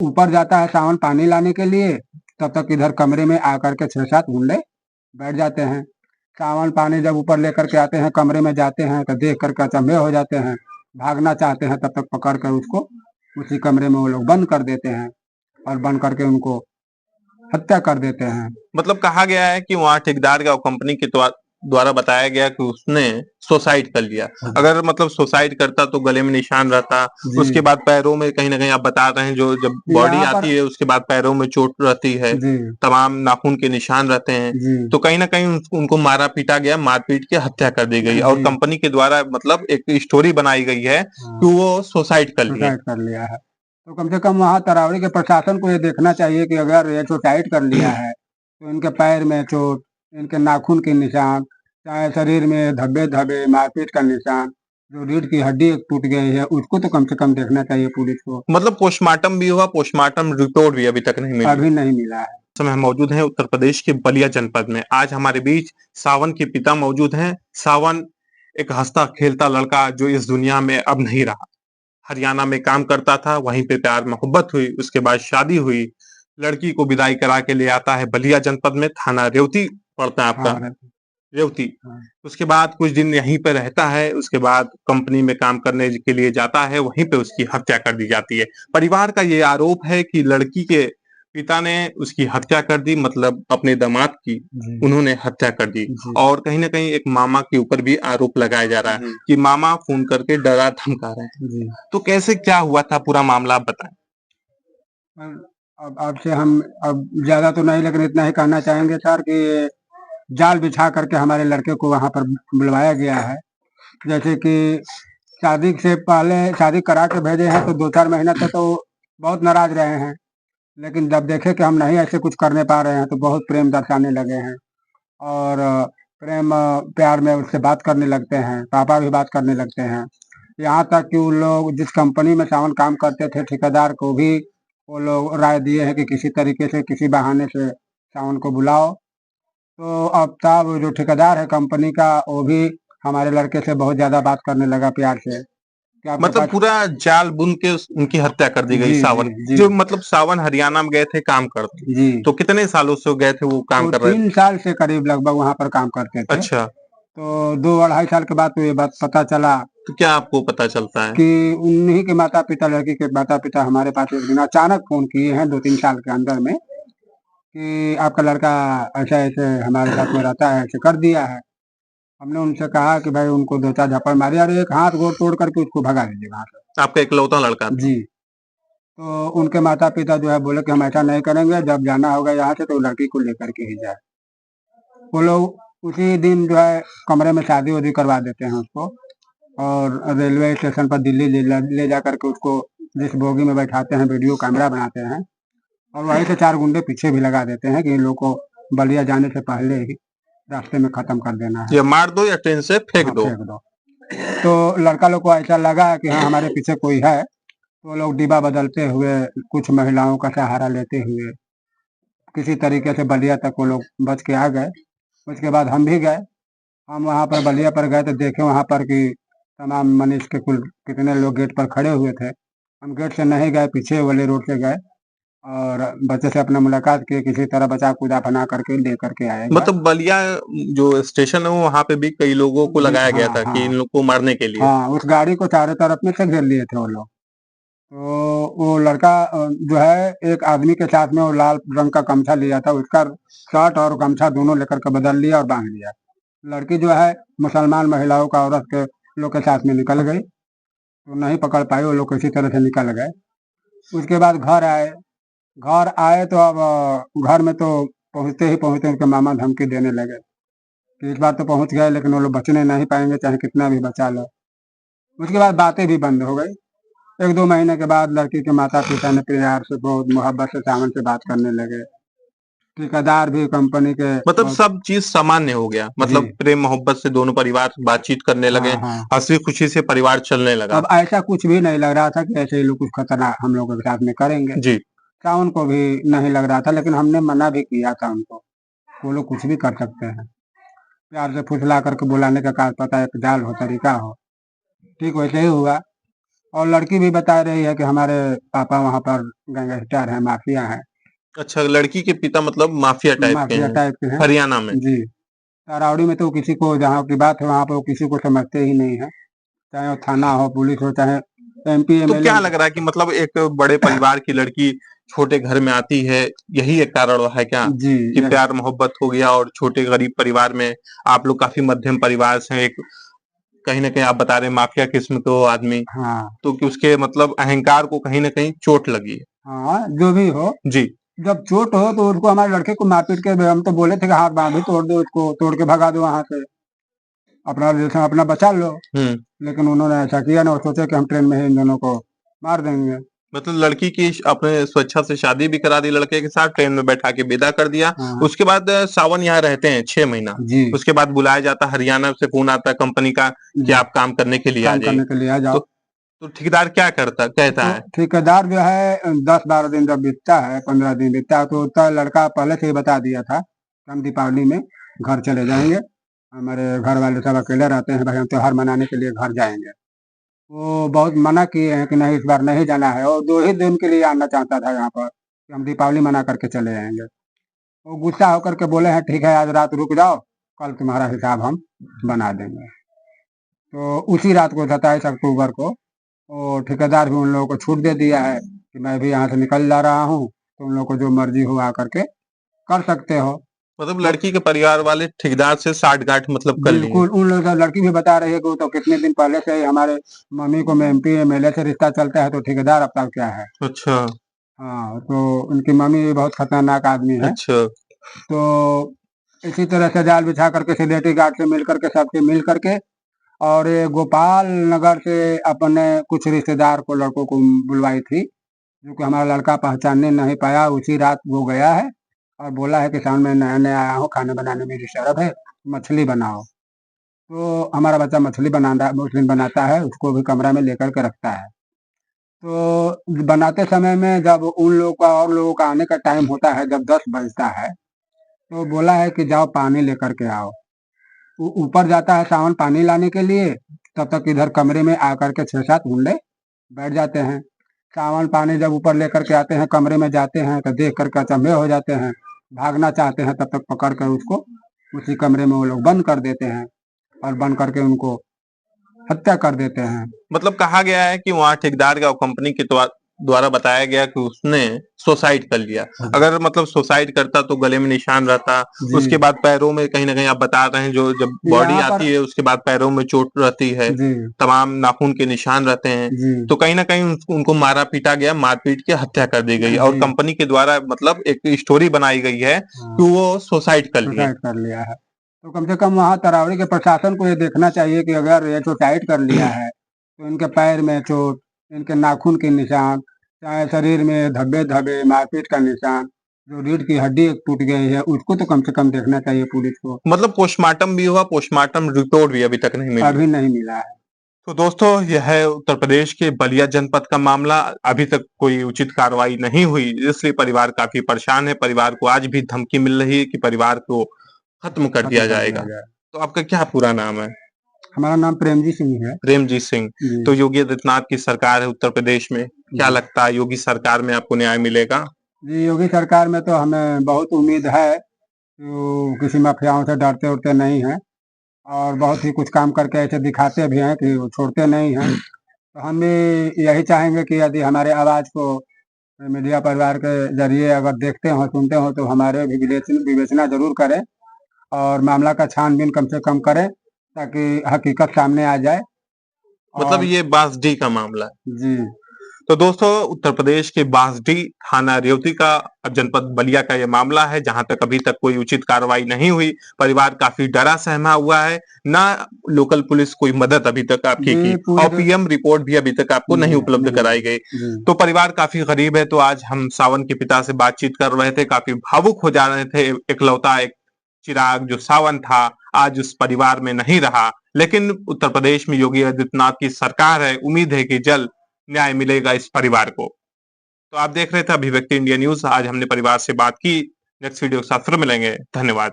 ऊपर जाता है सावन पानी लाने के लिए, तब तक इधर कमरे में आकर के 6-7 गुंडे बैठ जाते हैं। सावन पानी जब ऊपर लेकर के आते हैं, कमरे में जाते हैं तो देख कर के अचंभे हो जाते हैं। भागना चाहते हैं, तब तक पकड़ कर उसको उसी कमरे में वो लोग बंद कर देते हैं और बंद करके उनको हत्या कर देते हैं। मतलब कहा गया है कि वहाँ ठेकेदार का कंपनी के द्वारा बताया गया कि उसने सुसाइड कर लिया। अगर मतलब सुसाइड करता तो गले में निशान रहता, उसके बाद पैरों में कहीं ना कहीं आप बता रहे हैं जो जब बॉडी आती है उसके बाद पैरों में चोट रहती है, तमाम नाखून के निशान रहते हैं, तो कहीं ना कहीं उनको मारा पीटा गया, मारपीट के हत्या कर दी गई और कंपनी के द्वारा मतलब एक स्टोरी बनाई गई है कि वो सुसाइड कर लिया है। तो कम से कम वहाँ तरावड़ी के प्रशासन को ये देखना चाहिए कि अगर ये सुसाइड कर लिया है तो इनके पैर में चोट, इनके नाखून के निशान, चाहे शरीर में धब्बे-धब्बे, मारपीट का निशान, जो रीढ़ की हड्डी एक टूट गई है, उसको तो कम से कम देखना चाहिए पुलिस को। मतलब पोस्टमार्टम भी हुआ, पोस्टमार्टम रिपोर्ट भी अभी तक नहीं मिली। अभी नहीं मिला है। इस समय हम मौजूद हैं उत्तर प्रदेश के बलिया जनपद में। आज हमारे बीच सावन के पिता मौजूद हैं। सावन एक हंसता खेलता लड़का जो इस दुनिया में अब नहीं रहा। हरियाणा में काम करता था, वहीं पे प्यार मोहब्बत हुई, उसके बाद शादी हुई, लड़की को विदाई करा के ले आता है बलिया जनपद में, थाना रेवती पड़ता है आपका, रेवती। उसके बाद कुछ दिन यहीं पे रहता है, उसके बाद कंपनी में काम करने के लिए जाता है, वहीं पे उसकी हत्या कर दी जाती है। परिवार का ये आरोप है कि लड़की के पिता ने उसकी हत्या कर दी, मतलब अपने दामाद की उन्होंने हत्या कर दी। और कहीं ना कहीं एक मामा के ऊपर भी आरोप लगाया जा रहा है कि मामा फोन करके डरा धमका रहे हैं। तो कैसे क्या हुआ था पूरा मामला आप बताएं। अब आपसे हम अब ज्यादा तो नहीं, लेकिन इतना ही कहना चाहेंगे सर कि जाल बिछा करके हमारे लड़के को वहाँ पर बुलवाया गया है। जैसे कि शादी से पहले शादी करा के भेजे हैं तो 2-4 महीना तक तो बहुत नाराज रहे हैं, लेकिन जब देखे कि हम नहीं ऐसे कुछ करने पा रहे हैं तो बहुत प्रेम दर्शाने लगे हैं और प्रेम प्यार में उससे बात करने लगते हैं, पापा भी बात करने लगते हैं। यहाँ तक कि उन लोग जिस कंपनी में सावन काम करते थे, ठेकेदार को भी वो लोग राय दिए हैं कि किसी तरीके से, किसी बहाने से सावन को बुलाओ। तो अब साहब जो ठेकेदार है कंपनी का, वो भी हमारे लड़के से बहुत ज्यादा बात करने लगा प्यार से। मतलब पूरा जाल बुन के उनकी हत्या कर दी गई। सावन जो मतलब सावन हरियाणा में गए थे काम करते, तो कितने सालों से गए थे वो काम कर रहे थे? 3 साल से करीब लगभग वहाँ पर काम करते थे। अच्छा। तो 2-2.5 साल के बाद तो ये बात पता चला। तो क्या आपको पता चलता है? कि उन्हीं के माता पिता, लड़की के माता पिता हमारे पास एक दिन अचानक फोन किए हैं 2-3 साल के अंदर में कि आपका लड़का ऐसा ऐसे हमारे साथ में रहता है, ऐसे कर दिया है। हमने उनसे कहा कि भाई उनको 2-4 झप्पड़ मारिए और एक हाथ गोड़ तोड़ करके उसको भगा दीजिए वहाँ से। आपका इकलौता लड़का था? जी। तो उनके माता पिता जो है बोले कि हम ऐसा नहीं करेंगे, जब जाना होगा यहाँ से तो लड़की को लेकर के ही जाए। वो लोग उसी दिन जो है कमरे में शादी वादी करवा देते हैं उसको और रेलवे स्टेशन पर दिल्ली ले जा करके उसको जिस बोगी में बैठाते हैं, वीडियो कैमरा बनाते हैं और वहीं से 4 गुंडे पीछे भी लगा देते हैं कि इन लोग को बलिया जाने से पहले ही रास्ते में खत्म कर देना है। या मार दो या ट्रेन से फेंक दो। तो लड़का लोग को ऐसा लगा कि हाँ हमारे पीछे कोई है, तो लोग डिब्बा बदलते हुए, कुछ महिलाओं का सहारा लेते हुए किसी तरीके से बलिया तक वो लोग बच के आ गए। उसके बाद हम भी गए। हम वहाँ पर बलिया पर गए तो देखे वहाँ पर कि तमाम मनीष के कुल कितने लोग गेट पर खड़े हुए थे। हम गेट से नहीं गए, पीछे वाले रोड से गए और बच्चे से अपना मुलाकात किए, किसी तरह बचा कूदा बना करके ले करके आए। मतलब बलिया जो स्टेशन है वहाँ पे भी कई लोगों को लगाया गया था कि इन लोग को मारने के लिए। हाँ, उस गाड़ी को चारों तरफ में से घेर लिए थे वो लोग। तो वो लड़का जो है एक आदमी के साथ में वो लाल रंग का गमछा लिया था, उसका शर्ट और गमछा दोनों लेकर के बदल लिया और बांध लिया। लड़की जो है मुसलमान महिलाओं का, औरत के लोग के साथ में निकल गई, तो नहीं पकड़ पाई, वो लोग किसी तरह से निकल गए। उसके बाद घर आए तो अब घर में तो पहुंचते ही पहुंचते उनके मामा धमकी देने लगे कि इस बार तो पहुंच गए लेकिन वो लोग बचने नहीं पाएंगे चाहे कितना भी बचा लो। उसके बाद बातें भी बंद हो गई। 1-2 महीने के बाद लड़की के माता पिता ने प्यार से, बहुत मोहब्बत से सावन से बात करने लगे। ठेकेदार भी कंपनी के मतलब सब चीज सामान्य हो गया, मतलब प्रेम मोहब्बत से दोनों परिवार बातचीत करने लगे, हंसी खुशी से परिवार चलने लगा। अब ऐसा कुछ भी नहीं लग रहा था कि ऐसे ही लोग कुछ खतरनाक हम लोगों के साथ में करेंगे। जी। सावन को भी नहीं लग रहा था, लेकिन हमने मना भी किया था उनको, वो लोग कुछ भी कर सकते हैं। प्यार से फुसला करके बुलाने का क्या पता, एक जाल हो, तरीका हो। ठीक वैसे ही हुआ। और लड़की भी बता रही है कि हमारे पापा वहाँ पर गैंगस्टर हैं, माफिया हैं, अच्छा, लड़की के पिता मतलब माफिया टाइप के माफिया हैं, टाइप के हैं। हरियाणा में। जी, तरावड़ी में तो किसी को जहाँ की बात है वहाँ पर वो किसी को समझते ही नहीं है, चाहे वो थाना हो, पुलिस हो, चाहे एमपी तो एमएलए। क्या लग रहा है कि मतलब एक बड़े परिवार की लड़की छोटे घर में आती है, यही एक कारण है क्या? जी, कि यही। प्यार मोहब्बत हो गया और छोटे गरीब परिवार में आप लोग काफ़ी मध्यम परिवार से हैं, एक कहीं न कहीं आप बता रहे हैं माफिया किस्म के हो आदमी, हाँ, तो कि उसके मतलब अहंकार को कहीं न कहीं चोट लगी है। हाँ, जो भी हो, जी। जब चोट हो तो उसको हमारे लड़के को मार-पीट के हम तो बोले थे कि हाथ-बाँह भी तोड़ दो इसको, तोड़ के भगा दो वहाँ से, अपना जैसे अपना बचा लो। हुँ। लेकिन उन्होंने ऐसा किया ना, वो सोचे कि हम ट्रेन में ही इन दोनों को मार देंगे। मतलब लड़की की अपने स्वेच्छा से शादी भी करा दी लड़के के साथ, ट्रेन में बैठा के विदा कर दिया। हाँ, उसके बाद सावन यहाँ रहते हैं 6 महीना। जी, उसके बाद बुलाया जाता है, हरियाणा से फ़ोन आता है कंपनी का कि जी, आप काम करने के लिए आ काम जाइए। करने के लिए आ तो जाओ। ठेकेदार क्या कहता तो है? ठेकेदार जो है 10-12 दिन जब बीतता है, 15 दिन बीतता है तो उतना लड़का पहले से ही बता दिया था, कि हम दीपावली में घर चले जाएँगे। हमारे घर वाले सब अकेले रहते हैं, भाई हम त्योहार मनाने के लिए घर जाएँगे। वो बहुत मना किए हैं कि नहीं इस बार नहीं जाना है और 2 ही दिन के लिए आना चाहता था यहाँ पर, कि हम दीपावली मना करके चले आएँगे। वो गुस्सा होकर के बोले हैं ठीक है आज रात रुक जाओ, कल तुम्हारा हिसाब हम बना देंगे। तो उसी रात को 27 अक्टूबर को वो ठेकेदार भी उन लोगों को छूट दे दिया है कि मैं भी यहाँ से निकल जा रहा हूँ, तुम लोग को जो मर्ज़ी हो आकर के कर सकते हो। मतलब तो लड़की के परिवार वाले ठेकेदार से साठ-गांठ मतलब कर लिए हैं। बिल्कुल उन लोग लड़की भी बता रही है कि वो तो कितने दिन पहले से ही हमारे मम्मी को में एमपी एमएलए से रिश्ता चलता है तो ठेकेदार अब तक क्या है। अच्छा, हाँ, तो उनकी मम्मी भी बहुत खतरनाक आदमी है। अच्छा। तो इसी तरह से जाल बिछा करके सिक्योरिटी गार्ड से मिल करके सबसे मिल करके और ये गोपाल नगर से अपने कुछ रिश्तेदार को लड़कों को बुलवाई थी, जो कि हमारा लड़का पहचानने नहीं पाया। उसी रात वो गया है और बोला है कि सामने मैं नया-नया आया हूँ, खाना बनाने में डिस्टर्ब है, मछली बनाओ। तो हमारा बच्चा मछली बनाना उस दिन बनाता है, उसको भी कमरा में लेकर के रखता है। तो बनाते समय में जब उन लोगों का और लोगों का आने का टाइम होता है, जब 10 बजता है, तो बोला है कि जाओ पानी लेकर के आओ। ऊपर जाता है सावन पानी लाने के लिए, तब तक इधर कमरे में आकर के 6-7 गुंडे बैठ जाते हैं। सावन पानी जब ऊपर लेकर के आते हैं, कमरे में जाते हैं, तो देख कर के अचंभे हो जाते हैं। भागना चाहते हैं, तब तक पकड़ कर उसको उसी कमरे में वो लोग बंद कर देते हैं और बंद करके उनको हत्या कर देते हैं। मतलब कहा गया है कि वहाँ ठेकेदार का कंपनी के द्वारा बताया गया कि उसने सुसाइड कर लिया। अगर मतलब सुसाइड करता तो गले में निशान रहता, जी, उसके बाद पैरों में कहीं न कहीं आप बता रहे हैं जो जब बॉडी यहाँ पर आती है उसके बाद पैरों में चोट रहती है, जी, तमाम नाखून के निशान रहते हैं। जी, तो कहीं न कहीं उनको मारा-पीटा गया, मार-पीट के हत्या कर दी गई और जी, कंपनी के द्वारा मतलब एक स्टोरी बनाई गई है हाँ, कि वो सुसाइड कर लिए। सुसाइड कर लिया है। तो कम से कम वहाँ तरावड़ी के प्रशासन को ये देखना चाहिए कि अगर ये सुसाइड कर लिया है, तो इनके पैर में चोट, इनके नाखून के निशान, चाहे शरीर में धब्बे-धब्बे, मारपीट का निशान, जो रीढ़ की हड्डी एक टूट गई है, उसको तो कम से कम देखना चाहिए पुलिस को। मतलब पोस्टमार्टम भी हुआ, पोस्टमार्टम रिपोर्ट भी अभी तक नहीं मिली। अभी नहीं मिला है। तो दोस्तों यह है उत्तर प्रदेश के बलिया जनपद का मामला। अभी तक कोई उचित कार्रवाई नहीं हुई, इसलिए परिवार काफी परेशान है। परिवार को आज भी धमकी मिल रही है कि परिवार को खत्म कर खत्म दिया कर दिया जाएगा। जाए। तो आपका क्या पूरा नाम है? हमारा नाम प्रेमजी सिंह है। प्रेमजीत सिंह। जी, तो योगी आदित्यनाथ की सरकार है उत्तर प्रदेश में, क्या जी। लगता है योगी सरकार में आपको न्याय मिलेगा? जी, योगी सरकार में तो हमें बहुत उम्मीद है, वो किसी माफियाओं से डरते-उरते नहीं हैं और बहुत ही कुछ काम करके ऐसे दिखाते भी हैं कि वो छोड़ते नहीं हैं। तो हम भी यही चाहेंगे कि यदि हमारे आवाज़ को मीडिया परिवार के ज़रिए अगर देखते हों, सुनते हों तो हमारे भी विवेचना ज़रूर करें और मामला का छानबीन कम से कम करें, ताकि हकीकत सामने आ जाए मतलब और ये बांसडीह का मामला है। जी, तो दोस्तों उत्तर प्रदेश के बांसडीह थाना रेवती का जनपद बलिया का यह मामला है, जहां तक अभी तक कोई उचित कार्रवाई नहीं हुई। परिवार काफी डरा सहमा हुआ है, ना लोकल पुलिस कोई मदद अभी तक आपकी जी, की पूरी और द पीएम रिपोर्ट भी अभी तक आपको नहीं नहीं, उपलब्ध नहीं कराई मिली। गई। जी, तो परिवार काफी गरीब है। तो आज हम सावन के पिता से बातचीत कर रहे थे, काफी भावुक हो जा रहे थे। इकलौता एक चिराग जो सावन था आज उस परिवार में नहीं रहा। लेकिन उत्तर प्रदेश में योगी आदित्यनाथ की सरकार है, उम्मीद है कि जल्द न्याय मिलेगा इस परिवार को। तो आप देख रहे थे अभिव्यक्ति इंडिया न्यूज। आज हमने परिवार से बात की। नेक्स्ट वीडियो के साथ फिर मिलेंगे। धन्यवाद।